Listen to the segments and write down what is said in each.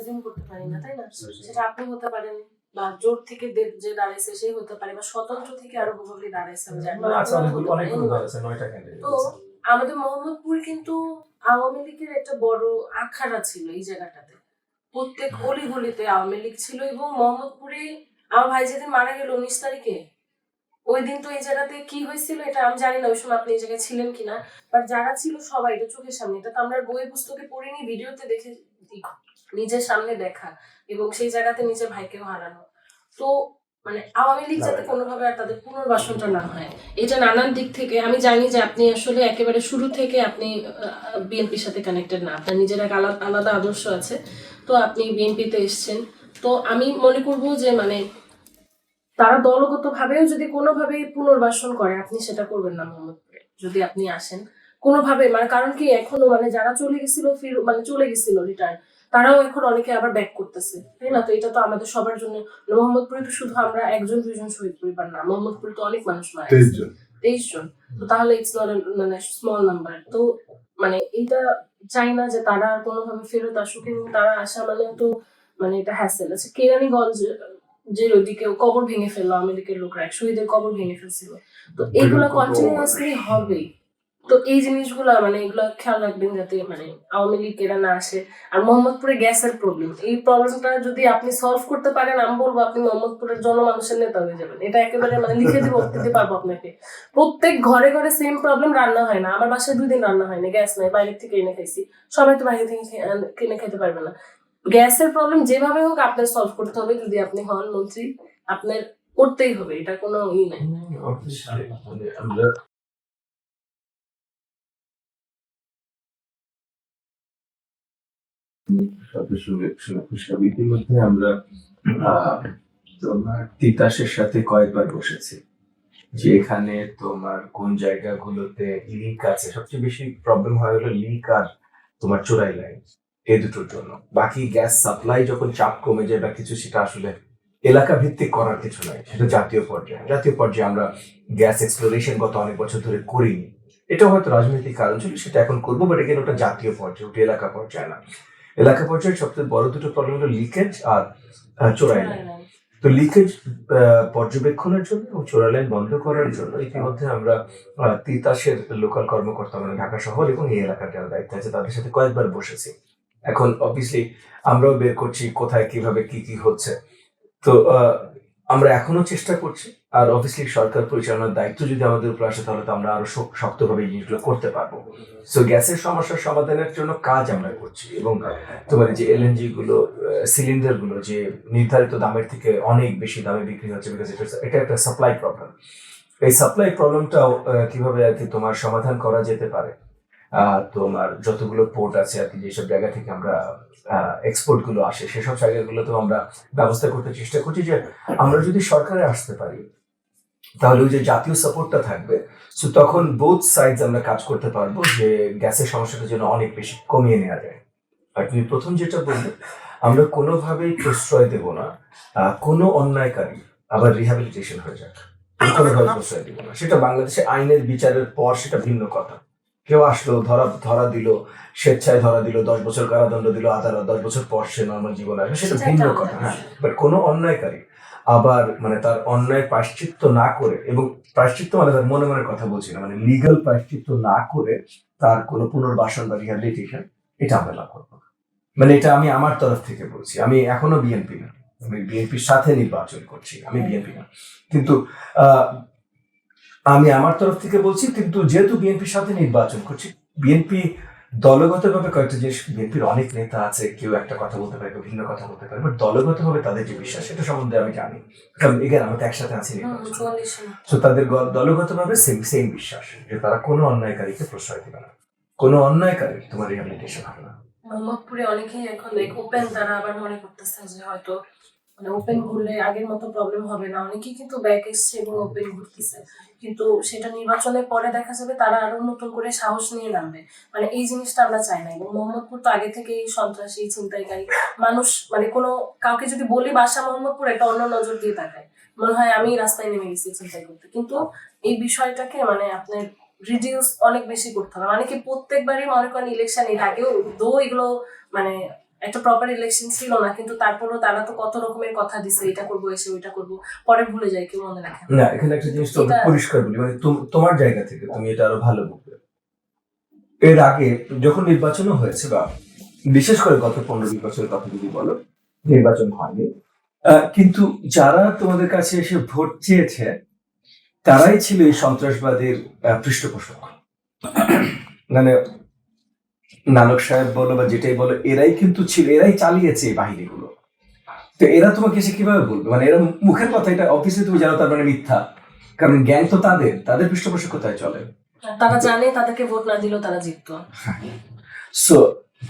Assume করতে পারি না, তাই না? সেটা আপনি হতে পারেন, বা জোর থেকে যে দাঁড়াইছে সে হতে পারে, বা স্বতন্ত্র থেকে আরো বহু দাঁড়াইছে, আমি জানি না। তো আমাদের মোহাম্মদপুর কিন্তু আওয়ামী লীগের একটা বড় আখাড়া ছিল এই জায়গাটাতে। প্রত্যেক অলিগলিতে আওয়ামী লীগ ছিল, এবং মোহাম্মদপুরে আমার ভাই যেদিন মারা গেল 19 তারিখে, ওই দিন তো এই জায়গাতে কি হয়েছিল এটা আমি জানি না, ওই সময় আপনি এই জায়গায় ছিলেন কিনা, বাট যারা ছিল সবাই এটা চোখের সামনে, এটা তো আমরা বই পুস্তকে পড়িনি, ভিডিওতে দেখে নিজের সামনে দেখা, এবং সেই জায়গাতে নিজের ভাইকেও হারানো। তো মানে আওয়ামী লীগ যাতে কোনোভাবে আর তাদের পুনর্বাসনটা না হয়, এটা নানান দিক থেকে। আমি জানি যে আপনি আসলে একেবারে শুরু থেকে আপনি বিএনপির সাথে কানেক্টেড না, আপনার নিজের এক আলাদা আদর্শ আছে, তো আপনি বিএনপিতে এসছেন। তো আমি মনে করবো যে মানে তারা দলগত ভাবেও যদি কোনোভাবে পুনর্বাসন করে, আপনি সেটা করবেন না মোহাম্মদপুরে যদি আপনি আসেন কোনোভাবে। মানে কারণ কি, এখনো মানে যারা চলে গেছিল চলে গেছিল রিটার্ন, তারাও এখন অনেকে আবার ব্যাক করতেছে, তাই না? তো এটা তো আমাদের সবার জন্য, মোহাম্মদপুরে তো শুধু আমরা 1-2 জন শহীদ পরিবার না, মোহাম্মদপুরে তো অনেক মানুষ মারা গেছে, 23 জন। তো তাহলে ইটস নট মানে স্মল নাম্বার। তো মানে এটা চাই না যে তারা কোনোভাবে ফেরত আসুক, এবং তারা আসা মানে তো মানে এটা হ্যাসেল আছে। কেরানীগঞ্জ যে ওদিকে কবর ভেঙে ফেললো আওয়ামী লীগের লোকরা, শহীদের কবর ভেঙে ফেলছিল, তো এগুলা কন্টিনিউয়াসলি হবে। তো এই জিনিসগুলা মানে এগুলা খেয়াল রাখবেন যাতে মানে আওয়ামী লীগ এরা না আসে। আর মোহাম্মদপুরে গ্যাসের প্রবলেম, এই প্রবলেমটা যদি আপনি সলভ করতে পারেন, আমি বলবো আপনি মোহাম্মদপুরের জনমানুষের নেতা হয়ে যাবেন। এটা একেবারে মানে লিখে দিতে পারবো আপনাকে। প্রত্যেক ঘরে ঘরে সেম প্রবলেম, রান্না হয় না। আমার বাসায় 2 দিন রান্না হয়নি, গ্যাস নাই, বাইরে থেকে এনে খাইছি। সবাই তো বাইরে থেকে কিনে খেতে পারবে না। গ্যাসের প্রবলেম যেভাবে হোক আপনার সলভ করতে হবে, যদি আপনি হন মন্ত্রী, আপনার করতেই হবে, এটা কোনো নাই। আমরা ইতিমধ্যে আমরা তোমার তিতাসের সাথে কয়েকবার বসেছি, যেখানে তোমার কোন জায়গাগুলোতে লিক আছে। সবচেয়ে বেশি প্রবলেম হয় হলো লিক আর তোমার চোরাই লাইন, এই দুটোর জন্য। বাকি গ্যাস সাপ্লাই যখন চাপ কমে যায় বা কিছু, সেটা আসলে এলাকা ভিত্তিক করার কিছু নাই, সেটা জাতীয় পর্যায়ে আমরা গ্যাস এক্সপ্লোরেশন গত অনেক বছর ধরে করিনি। এটা হয়তো রাজনৈতিক কারণ ছিল, সেটা এখন করবো, বাট এখানে ওটা জাতীয় পর্যায়ে, ওটা এলাকা পর্যায়ে না। এলাকা পর্যায়ে সবচেয়ে বড় দুটো প্রবলেম হলো লিকেজ আর চোরাই লাইন। তো লিকেজ পর্যবেক্ষণের জন্য এবং চোরা লাইন বন্ধ করার জন্য ইতিমধ্যে আমরা তিতাসের লোকাল কর্মকর্তা মানে ঢাকা শহর এবং এই এলাকার যারা দায়িত্ব আছে তাদের সাথে কয়েকবার বসেছি। এখন অবভিয়াসলি আমরাও বের করছি কোথায় কিভাবে কি হচ্ছে। তো আমরা এখনো চেষ্টা করছি, আর অবভিয়াসলি সরকার পরিচালনার দায়িত্ব যদি আমাদের উপর আসে, তাহলে তো আমরা আরো শক্তভাবে এই জিনিসগুলো করতে পারবো। সো গ্যাসের সমস্যার সমাধানের জন্য কাজ আমরা করছি, এবং তোমার যে এলএনজি গুলো, সিলিন্ডার গুলো যে নির্ধারিত দামের থেকে অনেক বেশি দামে বিক্রি হচ্ছে, বিকজ এটা একটা সাপ্লাই প্রবলেম। এই সাপ্লাই প্রবলেমটাও কিভাবে আর কি তোমার সমাধান করা যেতে পারে। তোমার যতগুলো পোর্ট আছে আর কি, যেসব জায়গা থেকে আমরা এক্সপোর্ট গুলো আসে, সেসব জায়গাগুলোতেও আমরা ব্যবস্থা করতে চেষ্টা করছি যে আমরা যদি সরকারে আসতে পারি, তাহলে ওই যে জাতীয় সাপোর্টটা থাকবে। সো তখন বোথ সাইডস আমরা কাজ করতে পারবো, যে গ্যাসের সমস্যাটা যেন অনেক বেশি কমিয়ে নেওয়া যায়। আর তুমি প্রথম যেটা বললে, আমরা কোনোভাবেই প্রশ্রয় দেব না কোনো অন্যায়কারী আবার রিহ্যাবিলিটেশন হয়ে যাক, কোনোভাবে প্রশ্রয় দেব না। সেটা বাংলাদেশে আইনের বিচারের পর সেটা ভিন্ন কথা। কেউ আসলো, ধরা দিল, স্বেচ্ছায় ধরা দিল, 10 বছর কারাদণ্ড দিল আদালত, 10 বছর পর সে নর্মাল জীবন আসবে, সেটা ভিন্ন কথা। হ্যাঁ, বাট কোনো অন্যায়কারী আবার মানে তার অন্যায় প্রায়শ্চিত্ত না করে, এবং প্রায়শ্চিত্ত মানে তার মনে মনের কথা বলছি না, মানে লিগাল প্রায়শ্চিত্ত না করে তার কোনো পুনর্বাসন বা রিহ্যাবিলিটেশন, এটা আমরা না করবো। মানে এটা আমি আমার তরফ থেকে বলছি। আমি এখনো বিএনপি না, আমি বিএনপির সাথে নির্বাচন করছি, আমি বিএনপি না, কিন্তু আমি আমার তরফ থেকে বলছি। কিন্তু যেহেতু বিএনপির সাথে নির্বাচন করছি, বিএনপি দলগতভাবে কয়েকটা জিনিস, বিএনপির অনেক নেতা আছে, কেউ একটা কথা বলতে পারে, কেউ ভিন্ন কথা বলতে পারে, বাট দলগতভাবে তাদের যে বিশ্বাস, সেটা সম্বন্ধে আমি জানি, কারণ এখানে আমরা তো একসাথে আছি নির্বাচন। তো তাদের দলগতভাবে সেম বিশ্বাস যে তারা কোনো অন্যায়কারীকে প্রশ্রয় দেবে না, কোনো অন্যায়কারী তোমার রিহ্যাবিলিটেশন হবে না। মোহাম্মদপুরে অনেকেই এখন ওপেন, তারা আবার মনে করতেছে যে হয়তো মানে ওপেন ঘুরলে আগের মতো প্রবলেম হবে না। অনেকেই কিন্তু ব্যাক এসছে এবং ওপেন ঘুরতেছে, কিন্তু সেটা নির্বাচনের পরে দেখা যাবে তারা আরো নতুন করে সাহস নিয়ে নামবে। মানে এই জিনিসটা আমরা চাই না। এবং মোহাম্মদপুর তো আগে থেকে সন্ত্রাসী, ছিনতাইকারী মানুষ, মানে কোনো কাউকে যদি বলি বাসা মোহাম্মদপুর, একটা অন্য নজর দিয়ে তাকায়, মনে হয় আমি রাস্তায় নেমে গেছি ছিনতাই করতে। কিন্তু এই বিষয়টাকে মানে আপনার রিডিউস অনেক বেশি করতে হবে। মানে কি প্রত্যেকবারই মনে করেন ইলেকশন এর আগেও এগুলো মানে একটা প্রপার ইলেকশন ছিল না, কিন্তু তারপরেও তারা তো কত রকমের কথা দিছে, এটা করবো এসে ওইটা করবো, পরে ভুলে যায়, কেউ মনে রাখে না। এখানে একটা জিনিস তো পরিষ্কার বলি, মানে তোমার জায়গা থেকে তুমি এটা আরো ভালো বুঝবে। এর আগে যখন নির্বাচনও হয়েছে, বা বিশেষ করে গত 15-20 বছরের কথা যদি বলো, নির্বাচন হয়নি, কিন্তু যারা তোমাদের কাছে এসে ভোট চেয়েছে তারাই ছিল এই সন্ত্রাসবাদের পৃষ্ঠপোষক। মানে নানক সাহেব বলো বা যেটাই বলো, এরাই কিন্তু ছিল, এরাই চালিয়েছে এই বাহিনীগুলো। তো এরা তোমাকে এসে কিভাবে বলবে, মানে এরা মুখের কথা, এটা অফিসে তুমি জানো, তার মানে মিথ্যা, কারণ জ্ঞান তো তাদের পৃষ্ঠপোষকতায় চলে। তারা জানে তাদেরকে ভোট না দিলেও তারা জিততো। সো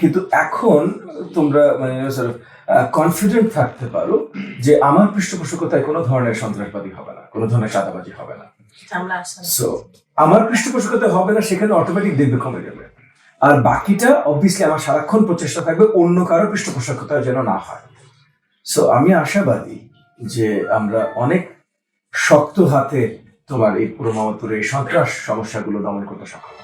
কিন্তু এখন তোমরা মানে কনফিডেন্ট থাকতে পারো যে আমার পৃষ্ঠপোষকতায় কোনো ধরনের সন্ত্রাসবাদী হবে না, কোনো ধরনের চাঁদাবাজি হবে না। সো আমার পৃষ্ঠপোষকতায় হবে না, সেখানে অটোমেটিক দেখবে কমে যাবে। আর বাকিটা অবভিয়াসলি আমার সারাক্ষণ প্রচেষ্টা থাকবে অন্য কারো পৃষ্ঠপোষকতায় যেন না হয়। সো আমি আশাবাদী যে আমরা অনেক শক্ত হাতে তোমার এই পুরো মোহাম্মদপুরের এই সন্ত্রাস সমস্যাগুলো দমন করতে সক্ষম।